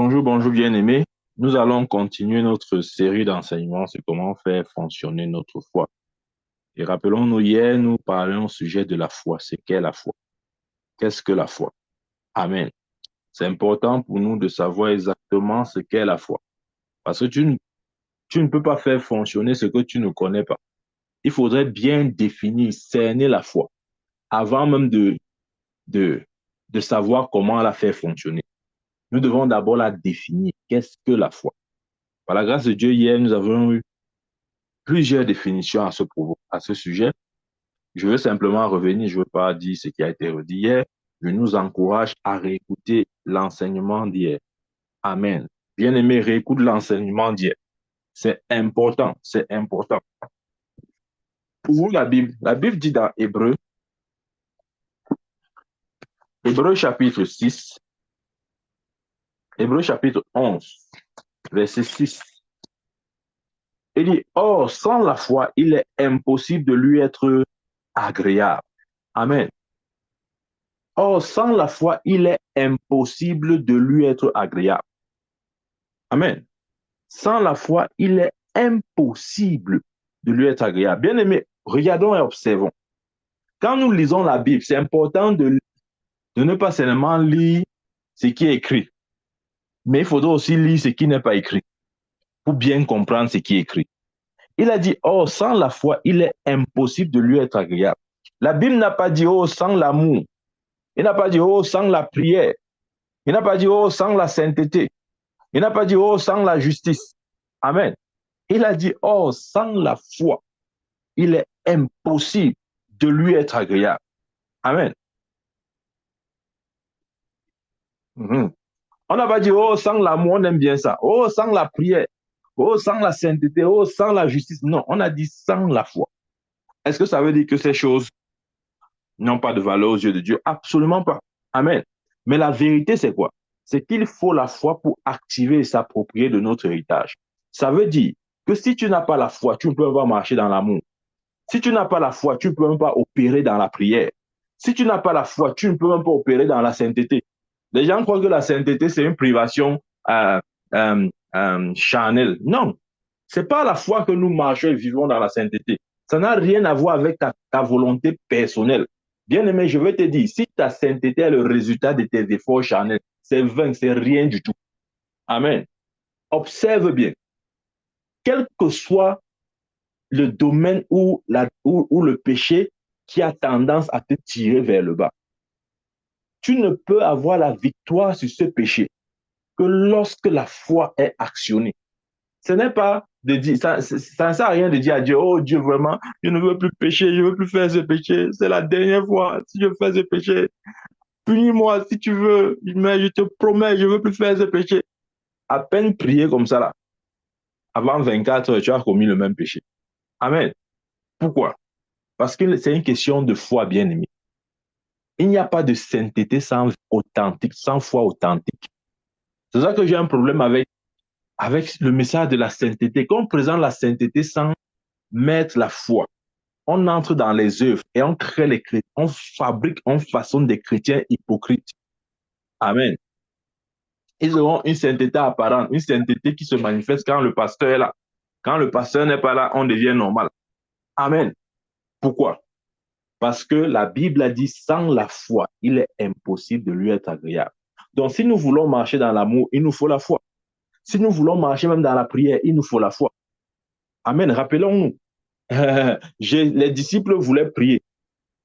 Bonjour, bonjour bien-aimés. Nous allons continuer notre série d'enseignements sur comment faire fonctionner notre foi. Et rappelons-nous, hier, nous parlions au sujet de la foi. C'est qu'est la foi? Qu'est-ce que la foi? Amen. C'est important pour nous de savoir exactement ce qu'est la foi. Parce que tu ne peux pas faire fonctionner ce que tu ne connais pas. Il faudrait bien définir, cerner la foi avant même de, de savoir comment la faire fonctionner. Nous devons d'abord la définir. Qu'est-ce que la foi? Par la grâce de Dieu, hier, nous avons eu plusieurs définitions à ce sujet. Je veux simplement revenir, je ne veux pas dire ce qui a été redit hier. Je nous encourage à réécouter l'enseignement d'hier. Amen. Bien-aimé, réécoute l'enseignement d'hier. C'est important, c'est important. Pour vous, la Bible dit dans Hébreu chapitre 6, Hébreu chapitre 11, verset 6. Il dit, or, sans la foi, il est impossible de lui être agréable. Amen. Or, sans la foi, il est impossible de lui être agréable. Amen. Sans la foi, il est impossible de lui être agréable. Bien-aimés, regardons et observons. Quand nous lisons la Bible, c'est important de ne pas seulement lire ce qui est écrit, mais il faudra aussi lire ce qui n'est pas écrit pour bien comprendre ce qui est écrit. Il a dit, oh, sans la foi, il est impossible de lui être agréable. La Bible n'a pas dit, oh, sans l'amour. Il n'a pas dit, oh, sans la prière. Il n'a pas dit, oh, sans la sainteté. Il n'a pas dit, oh, sans la justice. Amen. Il a dit, oh, sans la foi, il est impossible de lui être agréable. Amen. Mhm. On n'a pas dit, oh, sans l'amour, on aime bien ça. Oh, sans la prière. Oh, sans la sainteté. Oh, sans la justice. Non, on a dit sans la foi. Est-ce que ça veut dire que ces choses n'ont pas de valeur aux yeux de Dieu? Absolument pas. Amen. Mais la vérité, c'est quoi? C'est qu'il faut la foi pour activer et s'approprier de notre héritage. Ça veut dire que si tu n'as pas la foi, tu ne peux pas marcher dans l'amour. Si tu n'as pas la foi, tu ne peux même pas opérer dans la prière. Si tu n'as pas la foi, tu ne peux même pas opérer dans la sainteté. Les gens croient que la sainteté, c'est une privation charnelle. Non, c'est pas la foi que nous marchons et vivons dans la sainteté. Ça n'a rien à voir avec ta volonté personnelle. Bien-aimé, je veux te dire, si ta sainteté est le résultat de tes efforts charnels, c'est vain, c'est rien du tout. Amen. Observe bien. Quel que soit le domaine où le péché qui a tendance à te tirer vers le bas, tu ne peux avoir la victoire sur ce péché que lorsque la foi est actionnée. Ce n'est pas de dire, ça ne sert à rien de dire à Dieu, oh Dieu, vraiment, je ne veux plus pécher, je ne veux plus faire ce péché, c'est la dernière fois, si je fais ce péché, punis-moi si tu veux, mais je te promets, je ne veux plus faire ce péché. À peine prier comme ça, là, avant 24 heures, tu as commis le même péché. Amen. Pourquoi? Parce que c'est une question de foi, bien aimé. Il n'y a pas de sainteté sans authentique, sans foi authentique. C'est ça que j'ai un problème avec le message de la sainteté. Quand on présente la sainteté sans mettre la foi, on entre dans les œuvres et on crée les chrétiens, on fabrique, on façonne des chrétiens hypocrites. Amen. Ils auront une sainteté apparente, une sainteté qui se manifeste quand le pasteur est là. Quand le pasteur n'est pas là, on devient normal. Amen. Pourquoi? Parce que la Bible a dit, sans la foi, il est impossible de lui être agréable. Donc, si nous voulons marcher dans l'amour, il nous faut la foi. Si nous voulons marcher même dans la prière, il nous faut la foi. Amen. Rappelons-nous, les disciples voulaient prier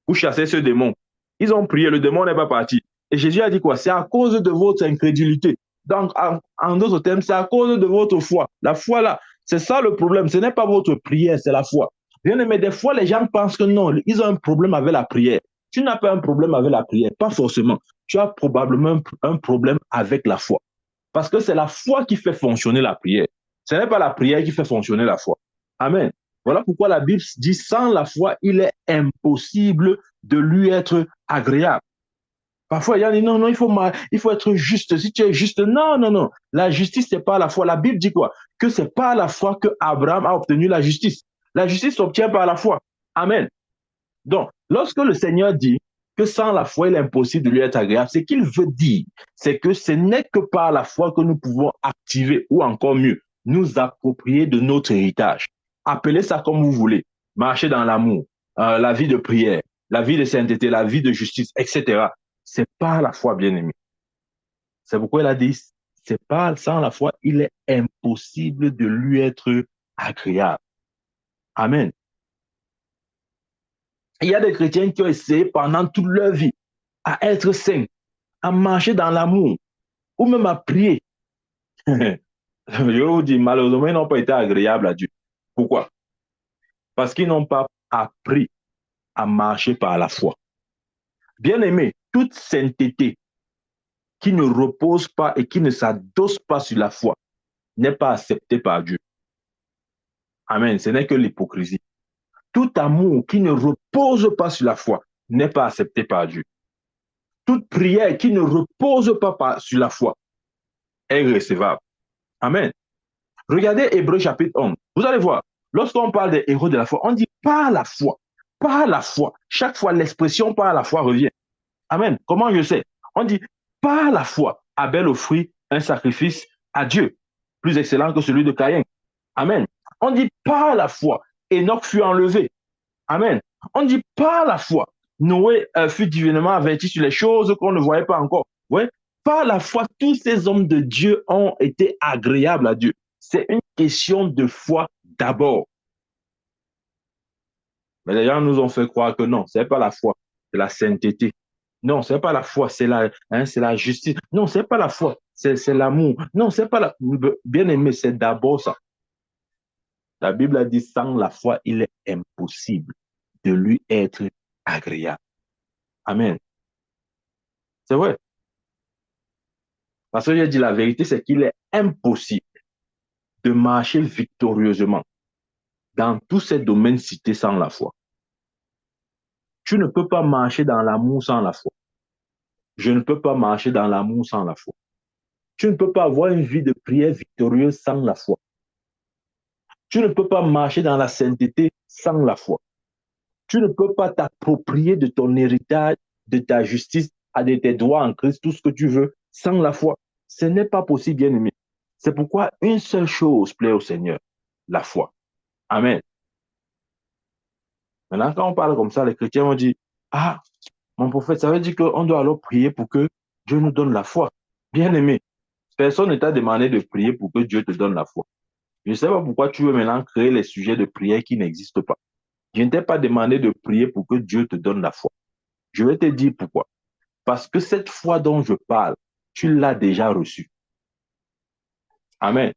pour chasser ce démon. Ils ont prié, le démon n'est pas parti. Et Jésus a dit quoi? C'est à cause de votre incrédulité. Donc, en d'autres termes, c'est à cause de votre foi. La foi, là, c'est ça le problème. Ce n'est pas votre prière, c'est la foi. Bien aimé, des fois, les gens pensent que non, ils ont un problème avec la prière. Tu n'as pas un problème avec la prière, pas forcément. Tu as probablement un problème avec la foi. Parce que c'est la foi qui fait fonctionner la prière. Ce n'est pas la prière qui fait fonctionner la foi. Amen. Voilà pourquoi la Bible dit, sans la foi, il est impossible de lui être agréable. Parfois, il y a dit, non, non, il faut être juste. Si tu es juste, non, non, non. La justice, c'est pas la foi. La Bible dit quoi? Que c'est pas la foi que Abraham a obtenu la justice. La justice s'obtient par la foi. Amen. Donc, lorsque le Seigneur dit, que sans la foi, il est impossible de lui être agréable. Ce qu'il veut dire, c'est que ce n'est que par la foi que nous pouvons activer, ou encore mieux, nous approprier de notre héritage. Appelez ça comme vous voulez. Marcher dans l'amour, la vie de prière, la vie de sainteté, la vie de justice, etc. C'est par la foi, bien-aimé. C'est pourquoi il a dit, c'est pas sans la foi, il est impossible de lui être agréable. Amen. Il y a des chrétiens qui ont essayé pendant toute leur vie à être saints, à marcher dans l'amour, ou même à prier. Je vous dis, malheureusement, ils n'ont pas été agréables à Dieu. Pourquoi? Parce qu'ils n'ont pas appris à marcher par la foi. Bien aimé, toute sainteté qui ne repose pas et qui ne s'adosse pas sur la foi n'est pas acceptée par Dieu. Amen. Ce n'est que l'hypocrisie. Tout amour qui ne repose pas sur la foi n'est pas accepté par Dieu. Toute prière qui ne repose pas sur la foi est recevable. Amen. Regardez Hébreux chapitre 11. Vous allez voir, lorsqu'on parle des héros de la foi, on dit par la foi. Par la foi. Chaque fois, l'expression par la foi revient. Amen. Comment je sais? On dit par la foi, Abel offrit un sacrifice à Dieu, plus excellent que celui de Caïn. Amen. On dit par la foi, Enoch fut enlevé. Amen. On dit par la foi, Noé fut divinement averti sur les choses qu'on ne voyait pas encore. Ouais. Par la foi, tous ces hommes de Dieu ont été agréables à Dieu. C'est une question de foi d'abord. Mais les gens nous ont fait croire que non, ce n'est pas la foi, c'est la sainteté. Non, ce n'est pas la foi, c'est la justice. Non, ce n'est pas la foi, c'est l'amour. Non, c'est pas la... Bien aimé, c'est d'abord ça. La Bible a dit, sans la foi, il est impossible de lui être agréable. Amen. C'est vrai. Parce que j'ai dit la vérité, c'est qu'il est impossible de marcher victorieusement dans tous ces domaines cités sans la foi. Tu ne peux pas marcher dans l'amour sans la foi. Je ne peux pas marcher dans l'amour sans la foi. Tu ne peux pas avoir une vie de prière victorieuse sans la foi. Tu ne peux pas marcher dans la sainteté sans la foi. Tu ne peux pas t'approprier de ton héritage, de ta justice, de tes droits en Christ, tout ce que tu veux, sans la foi. Ce n'est pas possible, bien-aimé. C'est pourquoi une seule chose plaît au Seigneur, la foi. Amen. Maintenant, quand on parle comme ça, les chrétiens vont dire, ah, mon prophète, ça veut dire qu'on doit alors prier pour que Dieu nous donne la foi. Bien-aimé, personne ne t'a demandé de prier pour que Dieu te donne la foi. Je ne sais pas pourquoi tu veux maintenant créer les sujets de prière qui n'existent pas. Je ne t'ai pas demandé de prier pour que Dieu te donne la foi. Je vais te dire pourquoi. Parce que cette foi dont je parle, tu l'as déjà reçue. Amen.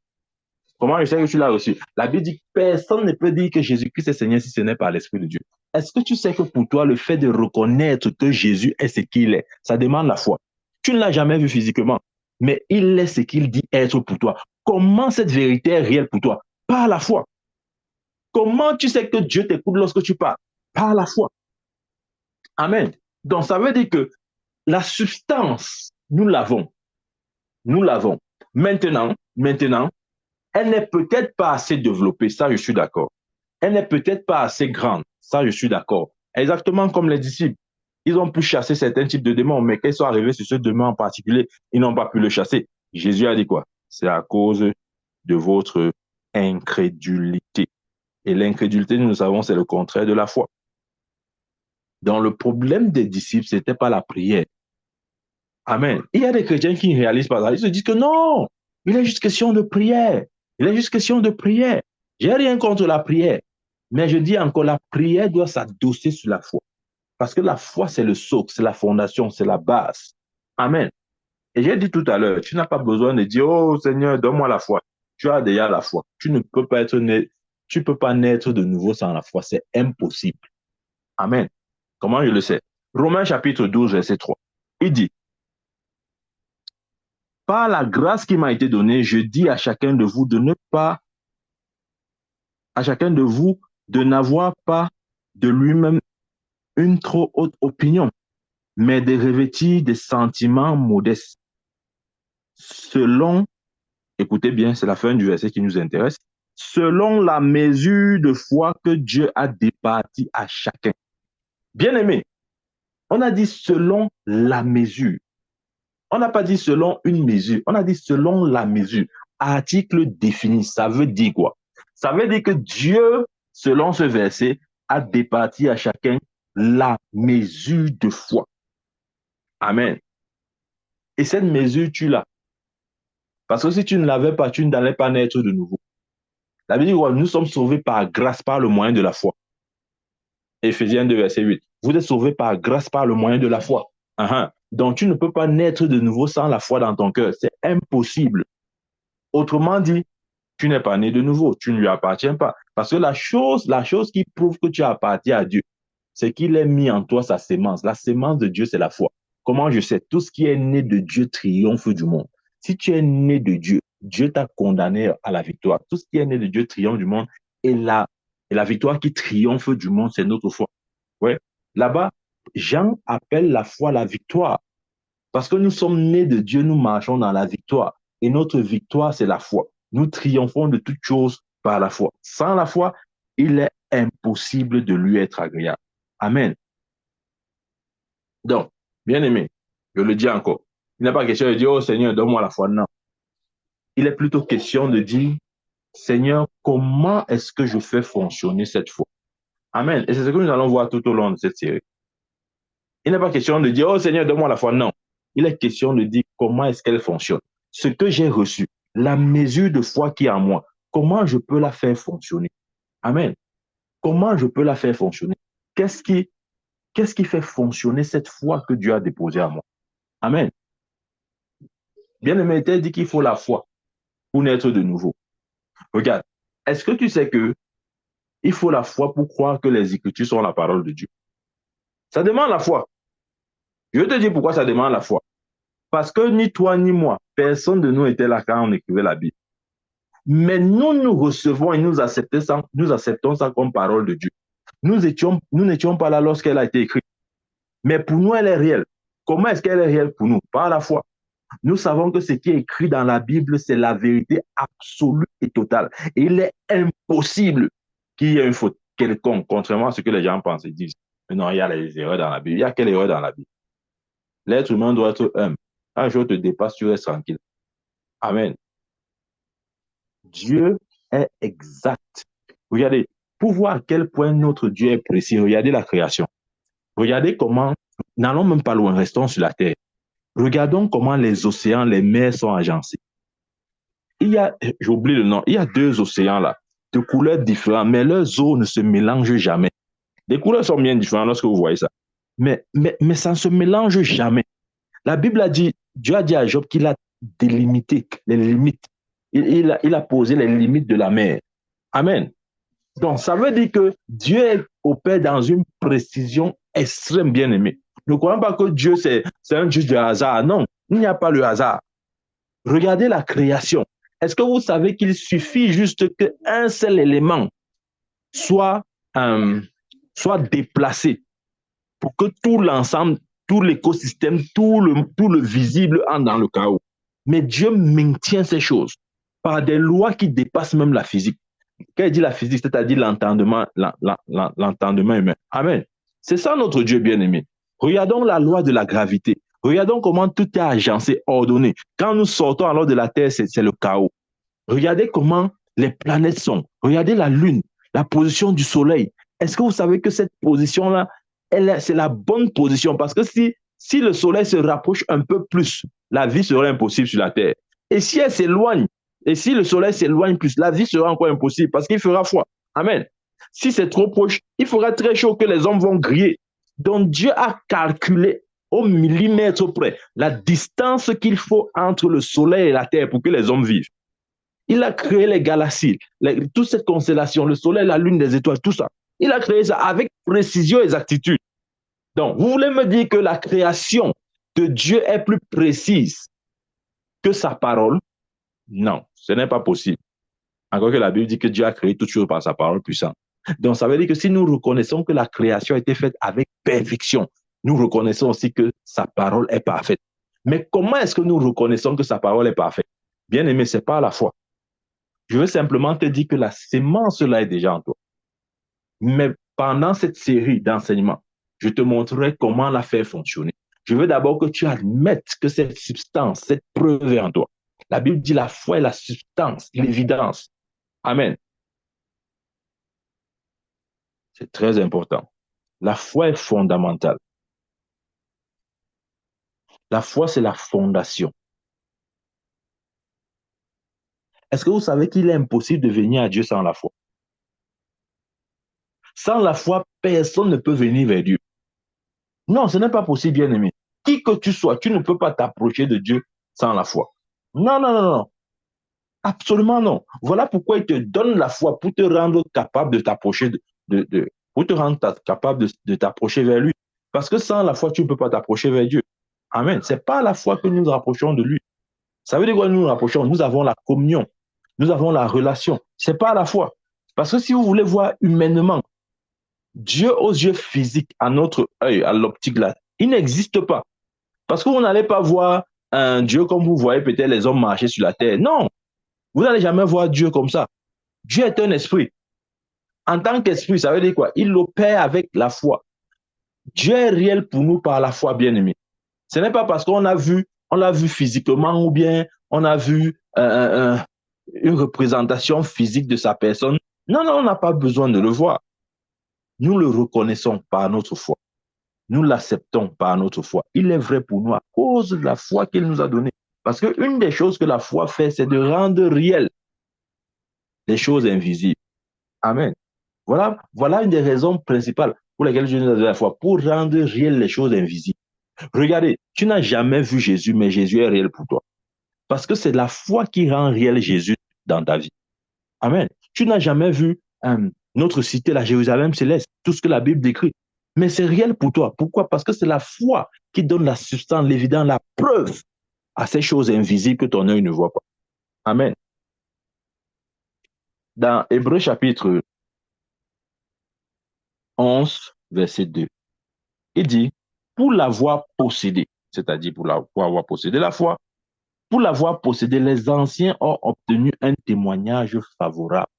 Comment je sais que tu l'as reçue? La Bible dit que personne ne peut dire que Jésus-Christ est Seigneur si ce n'est par l'Esprit de Dieu. Est-ce que tu sais que pour toi, le fait de reconnaître que Jésus est ce qu'il est, ça demande la foi. Tu ne l'as jamais vu physiquement, mais il est ce qu'il dit être pour toi. Comment cette vérité est réelle pour toi? Par la foi. Comment tu sais que Dieu t'écoute lorsque tu parles? Par la foi. Amen. Donc, ça veut dire que la substance, nous l'avons. Nous l'avons. Maintenant, elle n'est peut-être pas assez développée, ça je suis d'accord. Elle n'est peut-être pas assez grande, ça je suis d'accord. Exactement comme les disciples. Ils ont pu chasser certains types de démons, mais quand ils sont arrivés sur ce démon en particulier, ils n'ont pas pu le chasser. Jésus a dit quoi? C'est à cause de votre incrédulité. Et l'incrédulité, nous le savons, c'est le contraire de la foi. Donc le problème des disciples, ce n'était pas la prière. Amen. Il y a des chrétiens qui ne réalisent pas ça. Ils se disent que non, il est juste question de prière. Il est juste question de prière. J'ai rien contre la prière. Mais je dis encore, la prière doit s'adosser sur la foi. Parce que la foi, c'est le socle, c'est la fondation, c'est la base. Amen. Et j'ai dit tout à l'heure, tu n'as pas besoin de dire, oh Seigneur, donne-moi la foi. Tu as déjà la foi. Tu ne peux pas être né, tu peux pas naître de nouveau sans la foi. C'est impossible. Amen. Comment je le sais? Romains chapitre 12, verset 3. Il dit, par la grâce qui m'a été donnée, je dis à chacun de vous de ne pas, à chacun de vous de n'avoir pas de lui-même une trop haute opinion, mais de revêtir des sentiments modestes. Selon, écoutez bien, c'est la fin du verset qui nous intéresse, selon la mesure de foi que Dieu a départie à chacun. Bien aimé, On a dit selon la mesure. On n'a pas dit selon une mesure, on a dit selon la mesure. Article défini, ça veut dire quoi? Ça veut dire que Dieu, selon ce verset, a départi à chacun la mesure de foi. Amen. Et cette mesure, tu l'as. Parce que si tu ne l'avais pas, tu n'allais pas naître de nouveau. La Bible dit, nous sommes sauvés par grâce, par le moyen de la foi. Éphésiens 2, verset 8. Vous êtes sauvés par grâce, par le moyen de la foi. Donc, tu ne peux pas naître de nouveau sans la foi dans ton cœur. C'est impossible. Autrement dit, tu n'es pas né de nouveau. Tu ne lui appartiens pas. Parce que la chose qui prouve que tu appartiens à Dieu, c'est qu'il a mis en toi sa sémence. La sémence de Dieu, c'est la foi. Comment je sais? Tout ce qui est né de Dieu triomphe du monde. Si tu es né de Dieu, Dieu t'a condamné à la victoire. Tout ce qui est né de Dieu triomphe du monde. Et la victoire qui triomphe du monde, c'est notre foi. Ouais. Là-bas, Jean appelle la foi la victoire. Parce que nous sommes nés de Dieu, nous marchons dans la victoire. Et notre victoire, c'est la foi. Nous triomphons de toutes choses par la foi. Sans la foi, il est impossible de lui être agréable. Amen. Donc, bien aimé, je le dis encore, il n'est pas question de dire, oh Seigneur, donne-moi la foi. Non. Il est plutôt question de dire, Seigneur, comment est-ce que je fais fonctionner cette foi? Amen. Et c'est ce que nous allons voir tout au long de cette série. Il n'est pas question de dire, oh Seigneur, donne-moi la foi. Non. Il est question de dire comment est-ce qu'elle fonctionne. Ce que j'ai reçu, la mesure de foi qui est en moi, comment je peux la faire fonctionner? Amen. Comment je peux la faire fonctionner? Qu'est-ce qui fait fonctionner cette foi que Dieu a déposée en moi? Amen. Bien-aimé, il dit qu'il faut la foi pour naître de nouveau. Regarde, est-ce que tu sais que il faut la foi pour croire que les Écritures sont la parole de Dieu? Ça demande la foi. Je vais te dire pourquoi ça demande la foi. Parce que ni toi ni moi, personne de nous était là quand on écrivait la Bible. Mais nous recevons et nous acceptons ça comme parole de Dieu. Nous n'étions pas là lorsqu'elle a été écrite. Mais pour nous, elle est réelle. Comment est-ce qu'elle est réelle pour nous? Par la foi. Nous savons que ce qui est écrit dans la Bible, c'est la vérité absolue et totale. Et il est impossible qu'il y ait une faute quelconque, contrairement à ce que les gens pensent et disent. Mais non, il y a les erreurs dans la Bible. Il y a quelle erreur dans la Bible? L'être humain doit être humble. Un jour te dépasse, tu restes tranquille. Amen. Dieu est exact. Regardez, pour voir à quel point notre Dieu est précis, regardez la création. Regardez comment, n'allons même pas loin, restons sur la terre. Regardons comment les océans, les mers sont agencés. J'oublie le nom, il y a deux océans là, de couleurs différentes, mais leurs eaux ne se mélangent jamais. Les couleurs sont bien différentes lorsque vous voyez ça. Mais ça ne se mélange jamais. La Bible a dit, Dieu a dit à Job qu'il a délimité les limites. Il a posé les limites de la mer. Amen. Donc, ça veut dire que Dieu opère dans une précision extrême, bien aimée. Ne croyons pas que Dieu, c'est un Dieu de hasard. Non, il n'y a pas le hasard. Regardez la création. Est-ce que vous savez qu'il suffit juste qu'un seul élément soit déplacé pour que tout l'ensemble, tout l'écosystème, tout le visible entre dans le chaos? Mais Dieu maintient ces choses par des lois qui dépassent même la physique. Quand il dit la physique, c'est-à-dire l'entendement humain. Amen. C'est ça notre Dieu bien-aimé. Regardons la loi de la gravité. Regardons comment tout est agencé, ordonné. Quand nous sortons alors de la Terre, c'est le chaos. Regardez comment les planètes sont. Regardez la Lune, la position du Soleil. Est-ce que vous savez que cette position-là, c'est la bonne position? Parce que si le Soleil se rapproche un peu plus, la vie serait impossible sur la Terre. Et si elle s'éloigne, et si le Soleil s'éloigne plus, la vie sera encore impossible parce qu'il fera froid. Amen. Si c'est trop proche, il fera très chaud que les hommes vont griller. Donc Dieu a calculé au millimètre près la distance qu'il faut entre le Soleil et la Terre pour que les hommes vivent. Il a créé les galaxies, toute cette constellation, le Soleil, la Lune, les étoiles, tout ça. Il a créé ça avec précision et exactitude. Donc, vous voulez me dire que la création de Dieu est plus précise que sa parole? Non, ce n'est pas possible. Encore que la Bible dit que Dieu a créé toutes choses par sa parole puissante. Donc, ça veut dire que si nous reconnaissons que la création a été faite avec perfection, nous reconnaissons aussi que sa parole est parfaite. Mais comment est-ce que nous reconnaissons que sa parole est parfaite? Bien aimé, c'est pas la foi. Je veux simplement te dire que la sémence là est déjà en toi. Mais pendant cette série d'enseignements, Je te montrerai comment la faire fonctionner. Je veux d'abord que tu admettes que cette substance, cette preuve est en toi. La Bible dit la foi est la substance, l'évidence. Amen. C'est très important. La foi est fondamentale. La foi, c'est la fondation. Est-ce que vous savez qu'il est impossible de venir à Dieu sans la foi? Sans la foi, personne ne peut venir vers Dieu. Non, ce n'est pas possible, bien-aimé. Qui que tu sois, tu ne peux pas t'approcher de Dieu sans la foi. Non, non, non, non. Absolument non. Voilà pourquoi il te donne la foi pour te rendre capable de t'approcher pour te rendre capable de t'approcher vers lui. Parce que sans la foi, tu ne peux pas t'approcher vers Dieu. Amen. C'est pas la foi que nous nous rapprochons de lui. Ça veut dire quoi nous nous rapprochons? Nous avons la communion. Nous avons la relation. C'est pas la foi. Parce que si vous voulez voir humainement, Dieu aux yeux physiques, à notre œil, à l'optique là, il n'existe pas. Parce que vous n'allez pas voir un Dieu comme vous voyez peut-être les hommes marcher sur la terre. Non, vous n'allez jamais voir Dieu comme ça. Dieu est un esprit. En tant qu'esprit, ça veut dire quoi? Il opère avec la foi. Dieu est réel pour nous par la foi, bien-aimé. Ce n'est pas parce on l'a vu physiquement ou bien on a vu une représentation physique de sa personne. Non, non, on n'a pas besoin de le voir. Nous le reconnaissons par notre foi. Nous l'acceptons par notre foi. Il est vrai pour nous à cause de la foi qu'il nous a donnée. Parce qu'une des choses que la foi fait, c'est de rendre réelles les choses invisibles. Amen. Voilà une des raisons principales pour lesquelles Dieu nous a donné la foi, pour rendre réelles les choses invisibles. Regardez, tu n'as jamais vu Jésus, mais Jésus est réel pour toi. Parce que c'est la foi qui rend réel Jésus dans ta vie. Amen. Tu n'as jamais vu notre cité, la Jérusalem céleste, tout ce que la Bible décrit. Mais c'est réel pour toi. Pourquoi? Parce que c'est la foi qui donne la substance, l'évidence, la preuve à ces choses invisibles que ton œil ne voit pas. Amen. Dans Hébreux chapitre 11, verset 2, il dit, pour l'avoir possédé, c'est-à-dire pour avoir possédé la foi, pour l'avoir possédé, les anciens ont obtenu un témoignage favorable.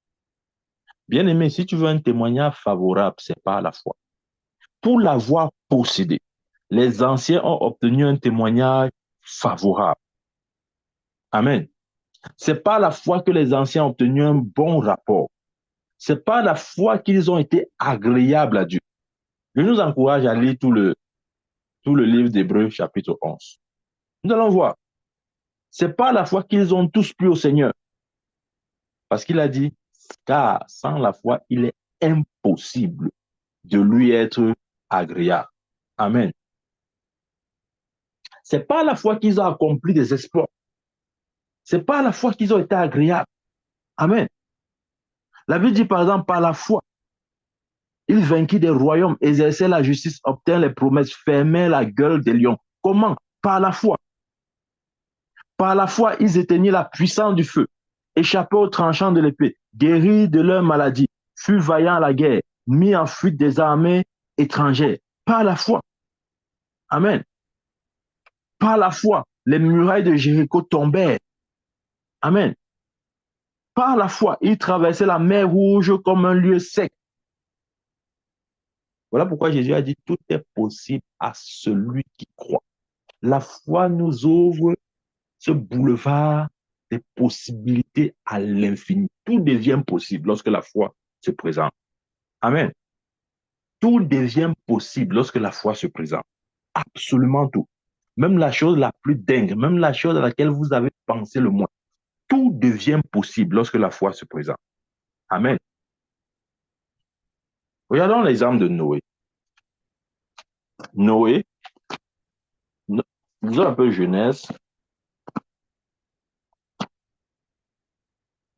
Bien aimé, si tu veux un témoignage favorable, c'est pas la foi. Pour l'avoir possédé, les anciens ont obtenu un témoignage favorable. Amen. C'est pas la foi que les anciens ont obtenu un bon rapport. C'est pas la foi qu'ils ont été agréables à Dieu. Je nous encourage à lire tout le livre d'Hébreux, chapitre 11. Nous allons voir. C'est pas la foi qu'ils ont tous plu au Seigneur. Parce qu'il a dit, car sans la foi, il est impossible de lui être agréable. Amen. C'est pas la foi qu'ils ont accompli des exploits. C'est pas la foi qu'ils ont été agréables. Amen. La Bible dit par exemple, par la foi, il vainquit des royaumes, exerçait la justice, obtint les promesses, fermait la gueule des lions. Comment? Par la foi. Par la foi, ils éteignaient la puissance du feu, échappaient aux tranchants de l'épée, guéris de leur maladie, furent vaillants à la guerre, mis en fuite des armées étrangères. Par la foi. Amen. Par la foi, les murailles de Jéricho tombèrent. Amen. Par la foi, ils traversaient la mer Rouge comme un lieu sec. Voilà pourquoi Jésus a dit, tout est possible à celui qui croit. La foi nous ouvre ce boulevard des possibilités à l'infini. Tout devient possible lorsque la foi se présente. Amen. Tout devient possible lorsque la foi se présente. Absolument tout. Même la chose la plus dingue, même la chose à laquelle vous avez pensé le moins. Tout devient possible lorsque la foi se présente. Amen. Regardons l'exemple de Noé. Noé, disons un peu Genèse.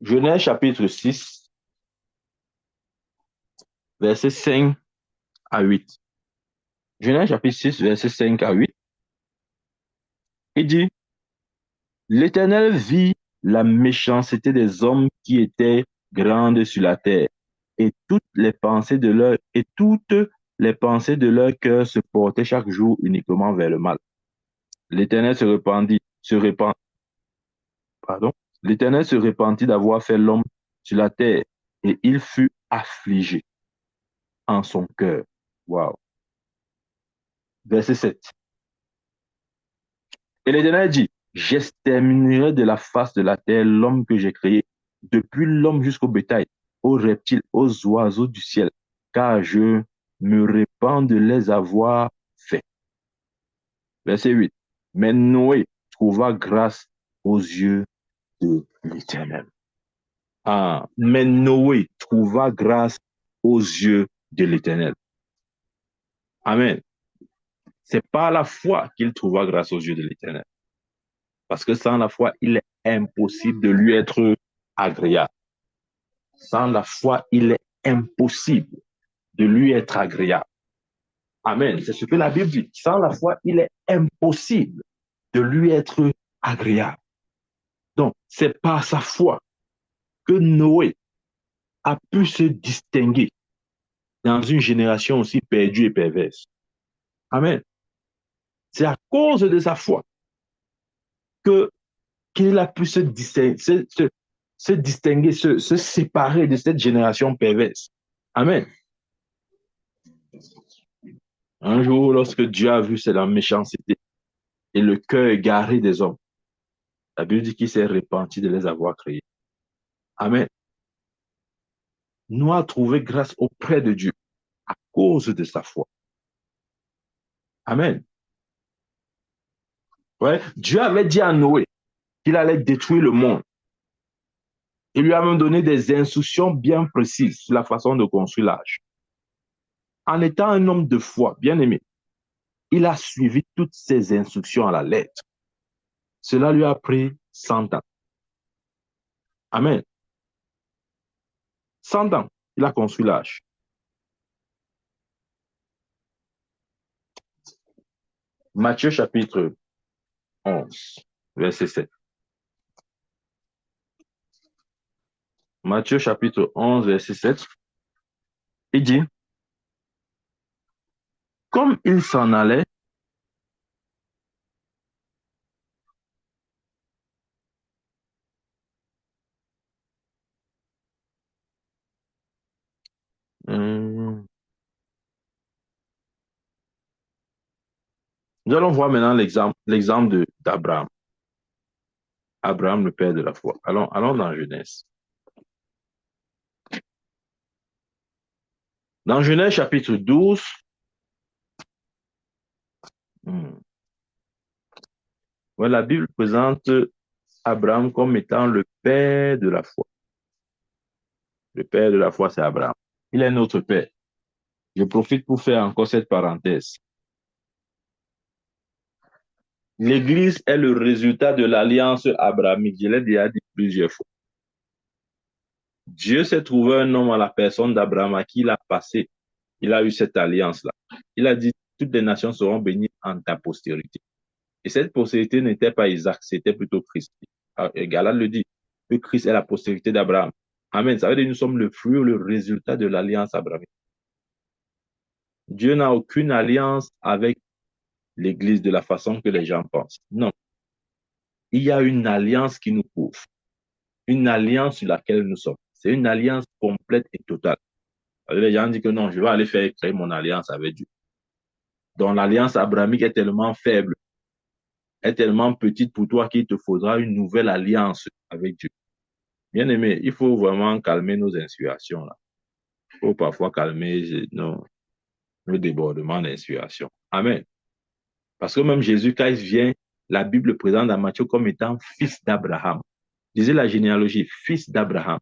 Genèse chapitre 6, verset 5 à 8. Genèse chapitre 6, verset 5 à 8. Il dit, l'Éternel vit la méchanceté des hommes qui étaient grandes sur la terre, et toutes les pensées de leur cœur se portaient chaque jour uniquement vers le mal. L'Éternel L'Éternel se repentit d'avoir fait l'homme sur la terre, et il fut affligé en son cœur. Wow. Verset 7. Et l'Éternel dit, j'exterminerai de la face de la terre l'homme que j'ai créé, depuis l'homme jusqu'au bétail, aux reptiles, aux oiseaux du ciel, car je me répands de les avoir faits. Verset 8. Mais Noé trouva grâce aux yeux de l'Éternel. Ah, mais Noé trouva grâce aux yeux de l'Éternel. Amen. C'est par la foi qu'il trouva grâce aux yeux de l'Éternel. Parce que sans la foi, il est impossible de lui être agréable. Sans la foi, il est impossible de lui être agréable. Amen. C'est ce que la Bible dit. Sans la foi, il est impossible de lui être agréable. Donc, c'est par sa foi que Noé a pu se distinguer dans une génération aussi perdue et perverse. Amen. C'est à cause de sa foi que qu'il a pu se distinguer, se séparer de cette génération perverse. Amen. Un jour, lorsque Dieu a vu la méchanceté et le cœur égaré des hommes, la Bible dit qu'il s'est repenti de les avoir créés. Amen. Nous a trouvé grâce auprès de Dieu à cause de sa foi. Amen. Ouais. Dieu avait dit à Noé qu'il allait détruire le monde. Il lui a même donné des instructions bien précises sur la façon de construire l'arche. En étant un homme de foi, bien aimé, il a suivi toutes ces instructions à la lettre. Cela lui a pris 100 ans. Amen. 100 ans, il a construit l'arche. Matthieu chapitre 11, verset 7. Matthieu chapitre 11, verset 7. Il dit, comme il s'en allait, nous allons voir maintenant l'exemple d'Abraham. Abraham, le père de la foi. Allons dans Genèse. Dans Genèse chapitre 12, la Bible présente Abraham comme étant le père de la foi. Le père de la foi, c'est Abraham. Il est notre père. Je profite pour faire encore cette parenthèse. L'Église est le résultat de l'alliance abrahamique. Je l'ai déjà dit plusieurs fois. Dieu s'est trouvé un homme à la personne d'Abraham à qui il a passé. Il a eu cette alliance-là. Il a dit, toutes les nations seront bénies en ta postérité. Et cette postérité n'était pas Isaac, c'était plutôt Christ. Galate le dit, que Christ est la postérité d'Abraham. Amen. Ça veut dire que nous sommes le fruit ou le résultat de l'alliance abrahamique. Dieu n'a aucune alliance avec l'Église de la façon que les gens pensent. Non. Il y a une alliance qui nous couvre. Une alliance sur laquelle nous sommes. C'est une alliance complète et totale. Les gens disent que non, je vais aller faire créer mon alliance avec Dieu. Donc l'alliance abrahamique est tellement faible, est tellement petite pour toi qu'il te faudra une nouvelle alliance avec Dieu. Bien aimé, il faut vraiment calmer nos inspirations là. Il faut parfois calmer nos débordements d'inspiration. Amen. Parce que même Jésus, quand il vient, la Bible présente à Matthieu comme étant fils d'Abraham. Disait la généalogie, fils d'Abraham.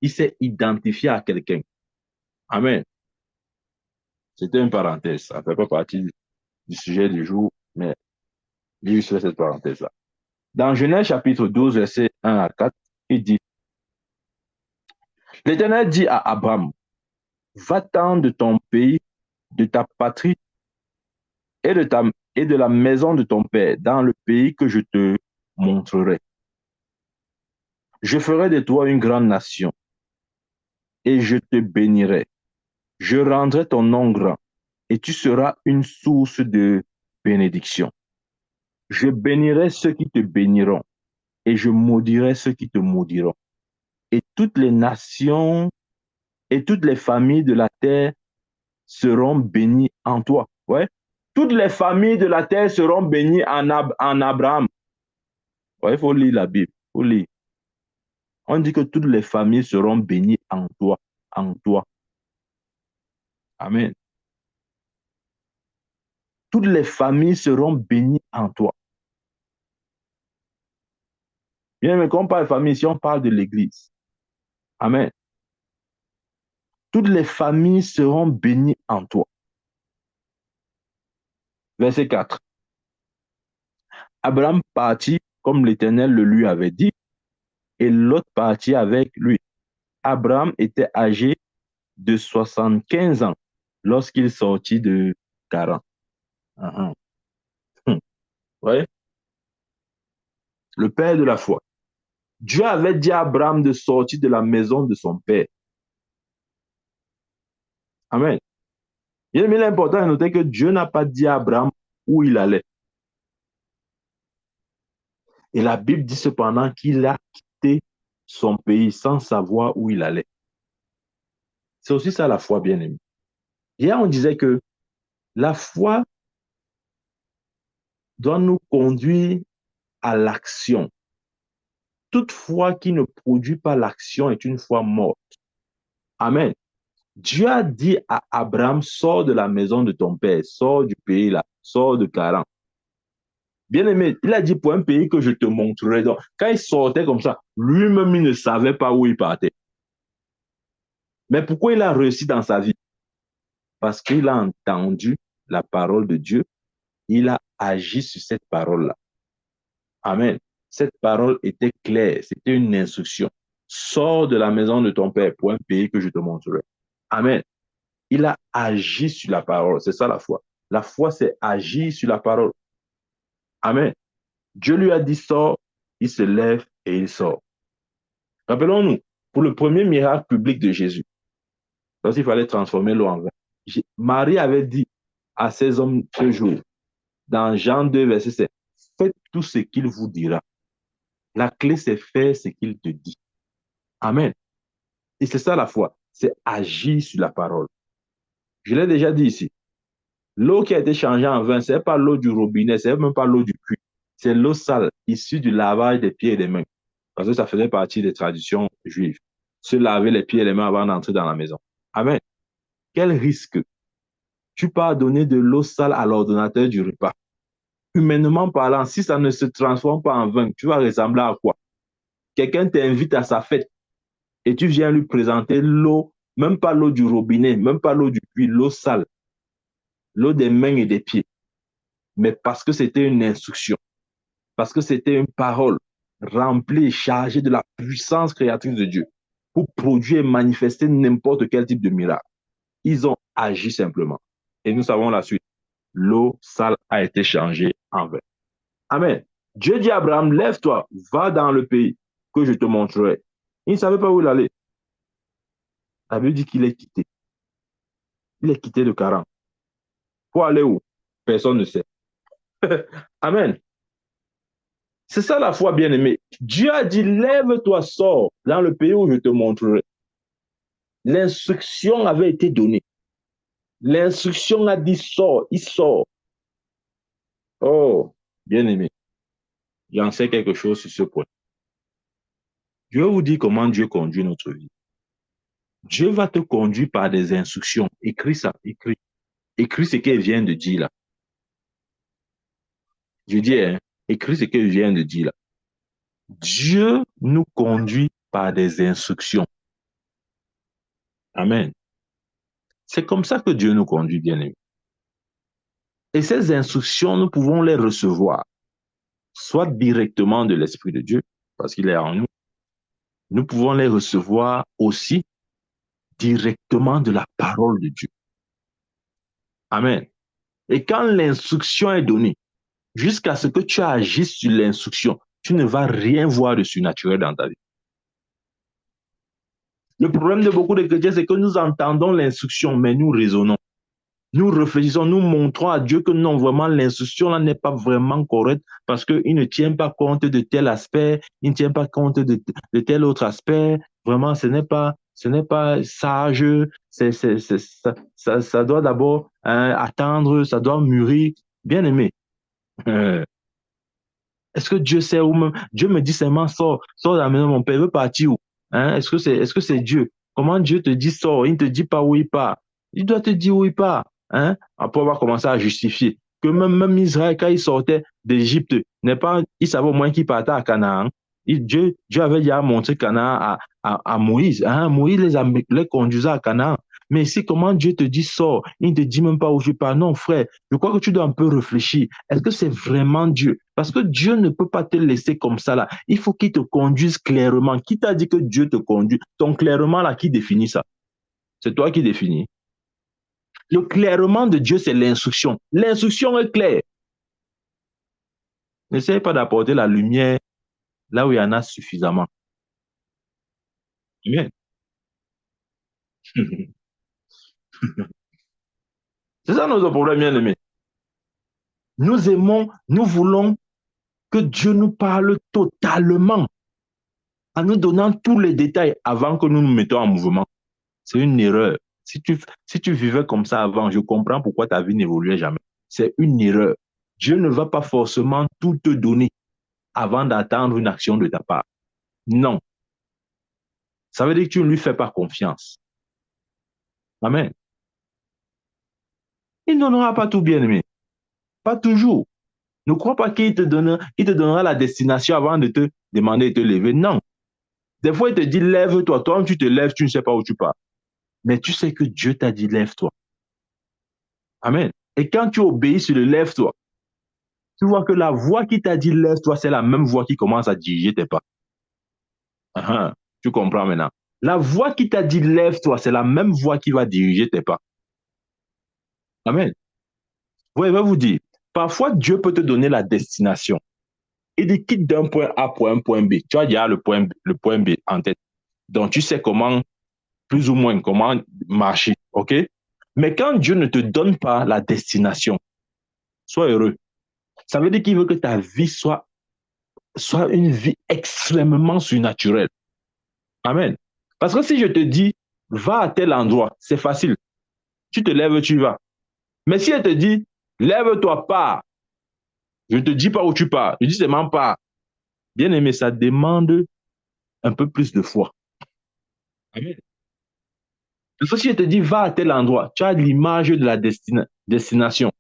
Il s'est identifié à quelqu'un. Amen. C'était une parenthèse. Ça ne fait pas partie du sujet du jour, mais j'ai eu cette parenthèse-là. Dans Genèse chapitre 12, verset 1 à 4, il dit, l'Éternel dit à Abraham, va-t'en de ton pays, de ta patrie et de la maison de ton père dans le pays que je te montrerai. Je ferai de toi une grande nation et je te bénirai. Je rendrai ton nom grand et tu seras une source de bénédiction. Je bénirai ceux qui te béniront et je maudirai ceux qui te maudiront. Et toutes les nations et toutes les familles de la terre seront bénies en toi. Ouais. toutes les familles de la terre seront bénies en Abraham. Ouais, il faut lire la Bible. Faut lire. On dit que toutes les familles seront bénies en toi. En toi. Amen. Toutes les familles seront bénies en toi. Bien, mais quand on parle de famille, ici, on parle de l'Église. Amen. Toutes les familles seront bénies en toi. Verset 4. Abraham partit comme l'Éternel le lui avait dit, et Lot partit avec lui. Abraham était âgé de 75 ans lorsqu'il sortit de Charan. Uh -huh. Ouais. Le père de la foi. Dieu avait dit à Abraham de sortir de la maison de son père. Amen. Il est important de noter que Dieu n'a pas dit à Abraham où il allait. Et la Bible dit cependant qu'il a quitté son pays sans savoir où il allait. C'est aussi ça la foi, bien-aimé. Hier, on disait que la foi doit nous conduire à l'action. Toute foi qui ne produit pas l'action est une foi morte. Amen. Dieu a dit à Abraham, sors de la maison de ton père, sors du pays là, sors de Charan. Bien-aimé, il a dit pour un pays que je te montrerai. Donc, quand il sortait comme ça, lui-même, il ne savait pas où il partait. Mais pourquoi il a réussi dans sa vie? Parce qu'il a entendu la parole de Dieu, il a agi sur cette parole-là. Amen. Cette parole était claire, c'était une instruction. Sors de la maison de ton père pour un pays que je te montrerai. Amen. Il a agi sur la parole, c'est ça la foi. La foi, c'est agir sur la parole. Amen. Dieu lui a dit sors, il se lève et il sort. Rappelons-nous, pour le premier miracle public de Jésus, lorsqu'il fallait transformer l'eau en vin, Marie avait dit à ces hommes ce jour, dans Jean 2, verset 7, faites tout ce qu'il vous dira. La clé, c'est faire ce qu'il te dit. Amen. Et c'est ça la foi, c'est agir sur la parole. Je l'ai déjà dit ici. L'eau qui a été changée en vin, ce n'est pas l'eau du robinet, ce n'est même pas l'eau du puits. C'est l'eau sale, issue du lavage des pieds et des mains. Parce que ça faisait partie des traditions juives. Se laver les pieds et les mains avant d'entrer dans la maison. Amen. Quel risque? Tu pars donner de l'eau sale à l'ordonnateur du repas. Humainement parlant, si ça ne se transforme pas en vin, tu vas ressembler à quoi? Quelqu'un t'invite à sa fête et tu viens lui présenter l'eau, même pas l'eau du robinet, même pas l'eau du puits, l'eau sale, l'eau des mains et des pieds. Mais parce que c'était une instruction, parce que c'était une parole remplie, chargée de la puissance créatrice de Dieu pour produire et manifester n'importe quel type de miracle. Ils ont agi simplement. Et nous savons la suite. L'eau sale a été changée en vin. Amen. Dieu dit à Abraham, lève-toi, va dans le pays que je te montrerai. Il ne savait pas où il allait. La Bible dit qu'il est quitté. Il est quitté de Charan. Pour aller où? Personne ne sait. Amen. C'est ça la foi, bien-aimée. Dieu a dit, lève-toi, sors dans le pays où je te montrerai. L'instruction avait été donnée. L'instruction a dit, sors, il sort. Oh, bien-aimé, j'en sais quelque chose sur ce point. Je vais vous dire comment Dieu conduit notre vie. Dieu va te conduire par des instructions. Écris ça, écris. Écris ce qu'il vient de dire là. Je dis, hein, écris ce qu'il vient de dire là. Dieu nous conduit par des instructions. Amen. C'est comme ça que Dieu nous conduit, bien-aimés. Et ces instructions, nous pouvons les recevoir, soit directement de l'Esprit de Dieu, parce qu'il est en nous. Nous pouvons les recevoir aussi directement de la parole de Dieu. Amen. Et quand l'instruction est donnée, jusqu'à ce que tu agisses sur l'instruction, tu ne vas rien voir de surnaturel dans ta vie. Le problème de beaucoup de chrétiens, c'est que nous entendons l'instruction, mais nous raisonnons. Nous réfléchissons, nous montrons à Dieu que non, vraiment, l'instruction là n'est pas vraiment correcte parce qu'il ne tient pas compte de tel aspect, il ne tient pas compte de tel autre aspect. Vraiment, ce n'est pas ce n'est pas sage, ça doit d'abord attendre, ça doit mûrir. Bien aimé, euh, est-ce que Dieu sait où même? Dieu me dit seulement sors, sors de la maison, mon père, il veut partir où? Hein? Est-ce que c'est Dieu? Comment Dieu te dit sors? Il ne te dit pas où il part. Il doit te dire où il part. Hein? Après, on va commencer à justifier. Que même Israël, quand il sortait d'Égypte, n'est pas, il savait au moins qu'il partait à Canaan. Dieu avait déjà montré Canaan à Moïse. Hein? Moïse les conduisait à Canaan. Mais ici, comment Dieu te dit sors? Il ne te dit même pas où tu pars. Non, frère, je crois que tu dois un peu réfléchir. Est-ce que c'est vraiment Dieu? Parce que Dieu ne peut pas te laisser comme ça là. Il faut qu'il te conduise clairement. Qui t'a dit que Dieu te conduit? Ton clairement là, qui définit ça? C'est toi qui définis. Le clairement de Dieu, c'est l'instruction. L'instruction est claire. N'essaye pas d'apporter la lumière là où il y en a suffisamment. Amen. C'est ça notre problème, bien aimé. Nous aimons, nous voulons que Dieu nous parle totalement, en nous donnant tous les détails avant que nous nous mettons en mouvement. C'est une erreur. Si tu vivais comme ça avant, je comprends pourquoi ta vie n'évoluait jamais. C'est une erreur. Dieu ne va pas forcément tout te donner avant d'attendre une action de ta part. Non. Ça veut dire que tu ne lui fais pas confiance. Amen. Il n'en pas tout bien aimé. Pas toujours. Ne crois pas il te donnera la destination avant de te demander de te lever. Non. Des fois, il te dit lève-toi. Toi, tu te lèves, tu ne sais pas où tu pars. Mais tu sais que Dieu t'a dit lève-toi. Amen. Et quand tu obéis sur le lève-toi, tu vois que la voix qui t'a dit lève-toi, c'est la même voix qui commence à diriger tes pas. Uh-huh. Tu comprends maintenant. La voix qui t'a dit lève-toi, c'est la même voix qui va diriger tes pas. Amen. Oui, je vais vous dire, parfois Dieu peut te donner la destination. Il dit quitte d'un point A pour un point B. Tu as déjà le point B en tête. Donc tu sais comment, plus ou moins, comment marcher. OK? Mais quand Dieu ne te donne pas la destination, sois heureux. Ça veut dire qu'il veut que ta vie soit une vie extrêmement surnaturelle. Amen. Parce que si je te dis, va à tel endroit, c'est facile. Tu te lèves, tu vas. Mais si elle te dit, lève-toi, pars, je ne te dis pas où tu pars, je dis seulement pars. Bien aimé, ça demande un peu plus de foi. Amen. Parce que si je te dis, va à tel endroit, tu as l'image de la destination.